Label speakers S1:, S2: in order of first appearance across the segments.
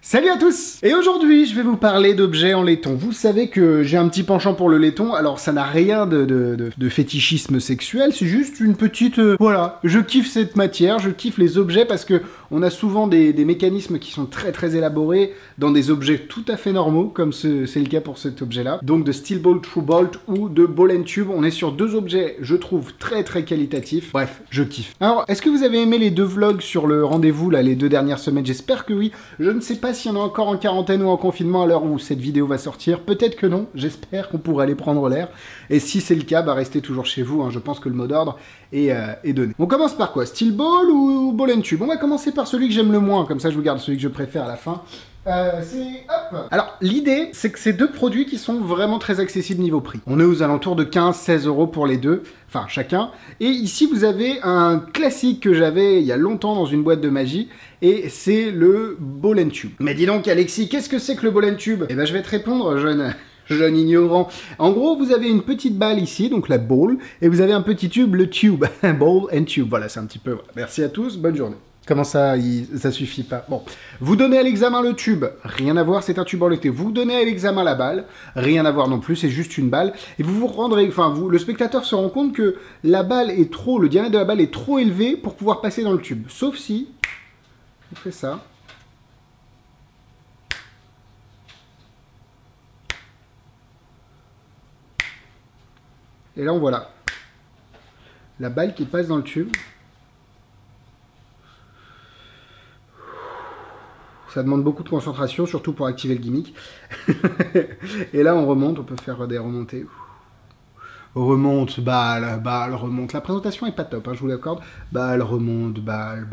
S1: Salut à tous! Et aujourd'hui, je vais vous parler d'objets en laiton. Vous savez que j'ai un petit penchant pour le laiton, alors ça n'a rien de fétichisme sexuel, c'est juste une petite... voilà, je kiffe cette matière, je kiffe les objets parce que on a souvent des mécanismes qui sont très élaborés dans des objets tout à fait normaux, comme c'est le cas pour cet objet-là. Donc de Steel Ball True Bolt ou de Ball and Tube, on est sur deux objets, je trouve, très qualitatifs. Bref, je kiffe. Alors, est-ce que vous avez aimé les deux vlogs sur le rendez-vous, là, les 2 dernières semaines? J'espère que oui. Je ne sais pas s'il y en a encore en quarantaine ou en confinement à l'heure où cette vidéo va sortir. Peut-être que non. J'espère qu'on pourra aller prendre l'air. Et si c'est le cas, bah restez toujours chez vous. Hein. Je pense que le mot d'ordre est donné. On commence par quoi? Steel Ball ou Ball and Tube? On va commencer par celui que j'aime le moins. Comme ça, je vous garde celui que je préfère à la fin. Hop. Alors, l'idée, c'est que c'est deux produits qui sont vraiment très accessibles niveau prix. On est aux alentours de 15-16 € pour les deux, enfin chacun. Et ici, vous avez un classique que j'avais il y a longtemps dans une boîte de magie, et c'est le Ball and Tube. Mais dis donc, Alexis, qu'est-ce que c'est que le Ball and Tube? Eh ben, je vais te répondre, jeune ignorant. En gros, vous avez une petite balle ici, donc la ball, et vous avez un petit tube, le tube. Ball and Tube. Voilà, c'est un petit peu... Voilà. Merci à tous, bonne journée. Comment ça, ça suffit pas? Bon, vous donnez à l'examen le tube, rien à voir, c'est un tube en laiton. Vous donnez à l'examen la balle, rien à voir non plus, c'est juste une balle. Et vous vous rendrez, enfin, le spectateur se rend compte que la balle est trop, le diamètre de la balle est trop élevé pour pouvoir passer dans le tube. Sauf si, on fait ça. Et là, on voit là, la balle qui passe dans le tube. Ça demande beaucoup de concentration, surtout pour activer le gimmick. Et là, on remonte, on peut faire des remontées. Remonte, balle, remonte. La présentation est pas top, hein, je vous l'accorde. Balle, remonte, balle,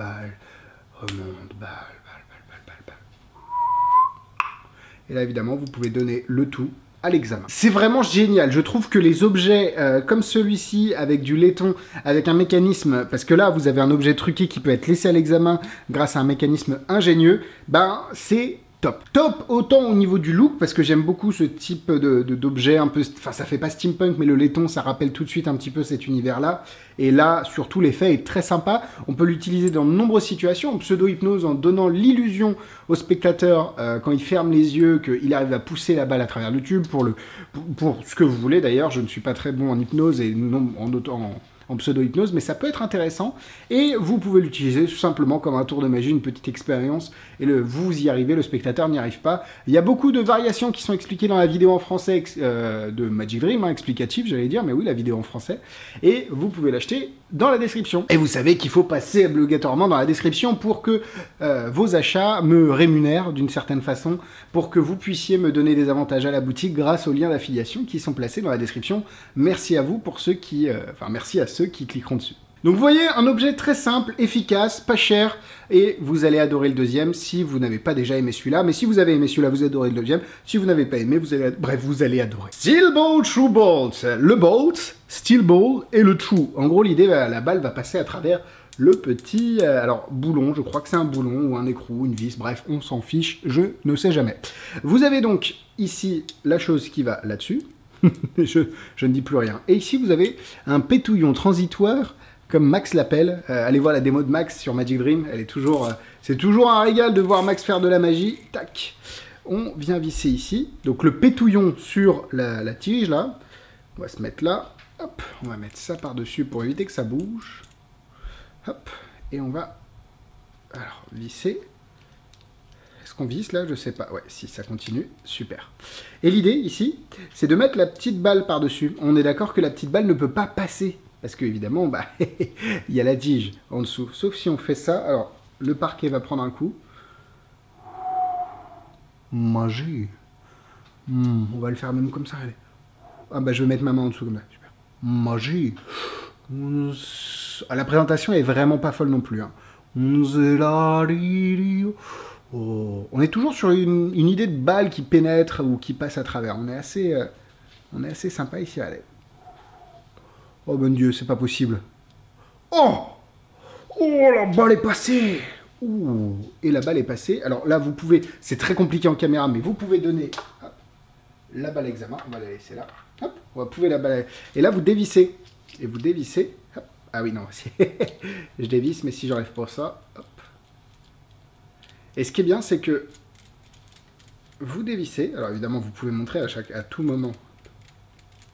S1: remonte, balle. Et là, évidemment, vous pouvez donner le tout à l'examen. C'est vraiment génial, je trouve que les objets comme celui-ci, avec du laiton, avec un mécanisme, parce que là vous avez un objet truqué qui peut être laissé à l'examen grâce à un mécanisme ingénieux, ben c'est top. Top autant au niveau du look, parce que j'aime beaucoup ce type d'objet un peu... Enfin, ça fait pas steampunk, mais le laiton, ça rappelle tout de suite un petit peu cet univers-là. Et là, surtout, l'effet est très sympa. On peut l'utiliser dans de nombreuses situations, en pseudo-hypnose, en donnant l'illusion au spectateur, quand il ferme les yeux, qu'il arrive à pousser la balle à travers le tube, pour ce que vous voulez d'ailleurs. Je ne suis pas très bon en hypnose et non en pseudo-hypnose, mais ça peut être intéressant, et vous pouvez l'utiliser tout simplement comme un tour de magie, une petite expérience, et vous y arrivez, le spectateur n'y arrive pas. Il y a beaucoup de variations qui sont expliquées dans la vidéo en français de Magic Dream, hein, explicative, j'allais dire, mais oui, la vidéo en français, et vous pouvez l'acheter dans la description. Et vous savez qu'il faut passer obligatoirement dans la description pour que vos achats me rémunèrent d'une certaine façon, pour que vous puissiez me donner des avantages à la boutique grâce aux liens d'affiliation qui sont placés dans la description. Merci à vous pour ceux qui... Enfin, merci à ceux qui cliqueront dessus. Donc vous voyez, un objet très simple, efficace, pas cher, et vous allez adorer le deuxième si vous n'avez pas déjà aimé celui-là, mais si vous avez aimé celui-là, vous adorez le deuxième, si vous n'avez pas aimé, vous allez... Bref, vous allez adorer. Steel Ball True Bolt. Le Bolt, Steel Ball et le True. En gros, l'idée, la balle va passer à travers le petit... alors, boulon, je crois que c'est un boulon, ou un écrou, une vis, bref, on s'en fiche, je ne sais jamais. Vous avez donc ici la chose qui va là-dessus. je ne dis plus rien. Et ici, vous avez un pétouillon transitoire, comme Max l'appelle. Allez voir la démo de Max sur Magic Dream. Elle est toujours, c'est toujours un régal de voir Max faire de la magie. Tac. On vient visser ici. Donc le pétouillon sur la tige, là. On va se mettre là. Hop. On va mettre ça par-dessus pour éviter que ça bouge. Hop. Et on va alors visser. Est-ce qu'on visse là? Je sais pas. Ouais, si, ça continue. Super. Et l'idée, ici, c'est de mettre la petite balle par-dessus. On est d'accord que la petite balle ne peut pas passer. Parce qu'évidemment, bah, il y a la tige en dessous. Sauf si on fait ça. Alors, le parquet va prendre un coup. Magie. On va le faire même comme ça. Allez. Ah bah, je vais mettre ma main en dessous comme ça. Super. Magie. La présentation est vraiment pas folle non plus. Hein. Oh. On est toujours sur une idée de balle qui pénètre ou qui passe à travers. On est assez sympa ici. Allez. Oh bon Dieu, c'est pas possible. Oh, la balle est passée. Ouh. Et la balle est passée. Alors là, vous pouvez... C'est très compliqué en caméra, mais vous pouvez donner hop, la balle examen. On va la laisser là. Hop, vous pouvez la balle... Et là, vous dévissez. Et vous dévissez. Hop. Ah oui, non. Je dévisse, mais si j'enlève pas ça... Hop. Et ce qui est bien, c'est que vous dévissez. Alors évidemment, vous pouvez montrer à tout moment.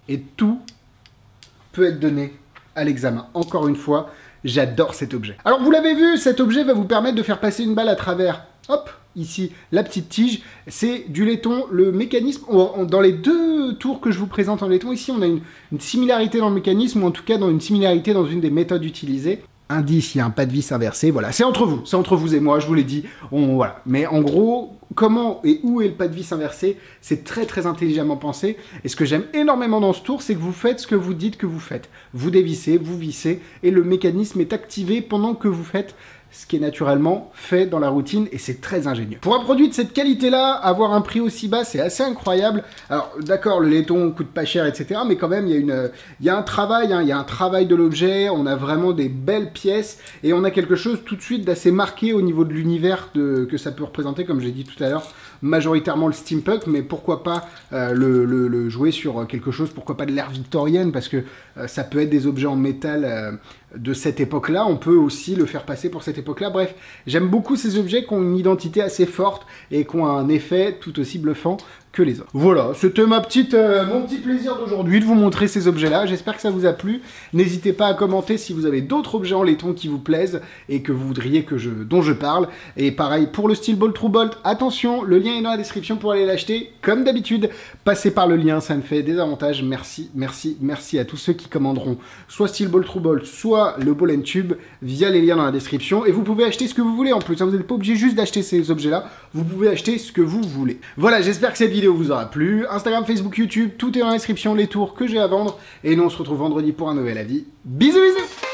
S1: Et tout peut être donné à l'examen. Encore une fois, j'adore cet objet. Alors vous l'avez vu, cet objet va vous permettre de faire passer une balle à travers, hop, ici, la petite tige. C'est du laiton. Le mécanisme, dans les deux tours que je vous présente en laiton, ici on a une similarité dans le mécanisme, ou en tout cas dans une similarité dans une des méthodes utilisées. Indice, il y a un pas de vis inversé, voilà, c'est entre vous et moi, je vous l'ai dit, voilà. Mais en gros, comment et où est le pas de vis inversé, c'est très très intelligemment pensé, et ce que j'aime énormément dans ce tour, c'est que vous faites ce que vous dites que vous faites. Vous dévissez, vous vissez, et le mécanisme est activé pendant que vous faites ce qui est naturellement fait dans la routine, et c'est très ingénieux. Pour un produit de cette qualité-là, avoir un prix aussi bas, c'est assez incroyable. Alors, d'accord, le laiton coûte pas cher, etc., mais quand même, il y a un travail, hein, il y a un travail de l'objet, on a vraiment des belles pièces, et on a quelque chose tout de suite d'assez marqué au niveau de l'univers que ça peut représenter, comme j'ai dit tout à l'heure, majoritairement le steampunk, mais pourquoi pas le jouer sur quelque chose, pourquoi pas de l'ère victorienne, parce que ça peut être des objets en métal de cette époque-là, on peut aussi le faire passer pour cette époque-là. Bref, j'aime beaucoup ces objets qui ont une identité assez forte et qui ont un effet tout aussi bluffant que les autres. Voilà, c'était mon petit plaisir d'aujourd'hui de vous montrer ces objets-là. J'espère que ça vous a plu. N'hésitez pas à commenter si vous avez d'autres objets en laiton qui vous plaisent et que vous voudriez dont je parle. Et pareil pour le Steel Ball True Bolt, attention, le lien est dans la description pour aller l'acheter. Comme d'habitude, passez par le lien, ça me fait des avantages. Merci, merci, merci à tous ceux qui commanderont soit Steel Ball True Bolt, soit le Ball and Tube via les liens dans la description. Et vous pouvez acheter ce que vous voulez en plus. Vous n'êtes pas obligé juste d'acheter ces objets-là. Vous pouvez acheter ce que vous voulez. Voilà, j'espère que cette vidéo vous aura plu. Instagram, Facebook, YouTube, tout est dans la description, les tours que j'ai à vendre. Et nous on se retrouve vendredi pour un nouvel avis. Bisous bisous.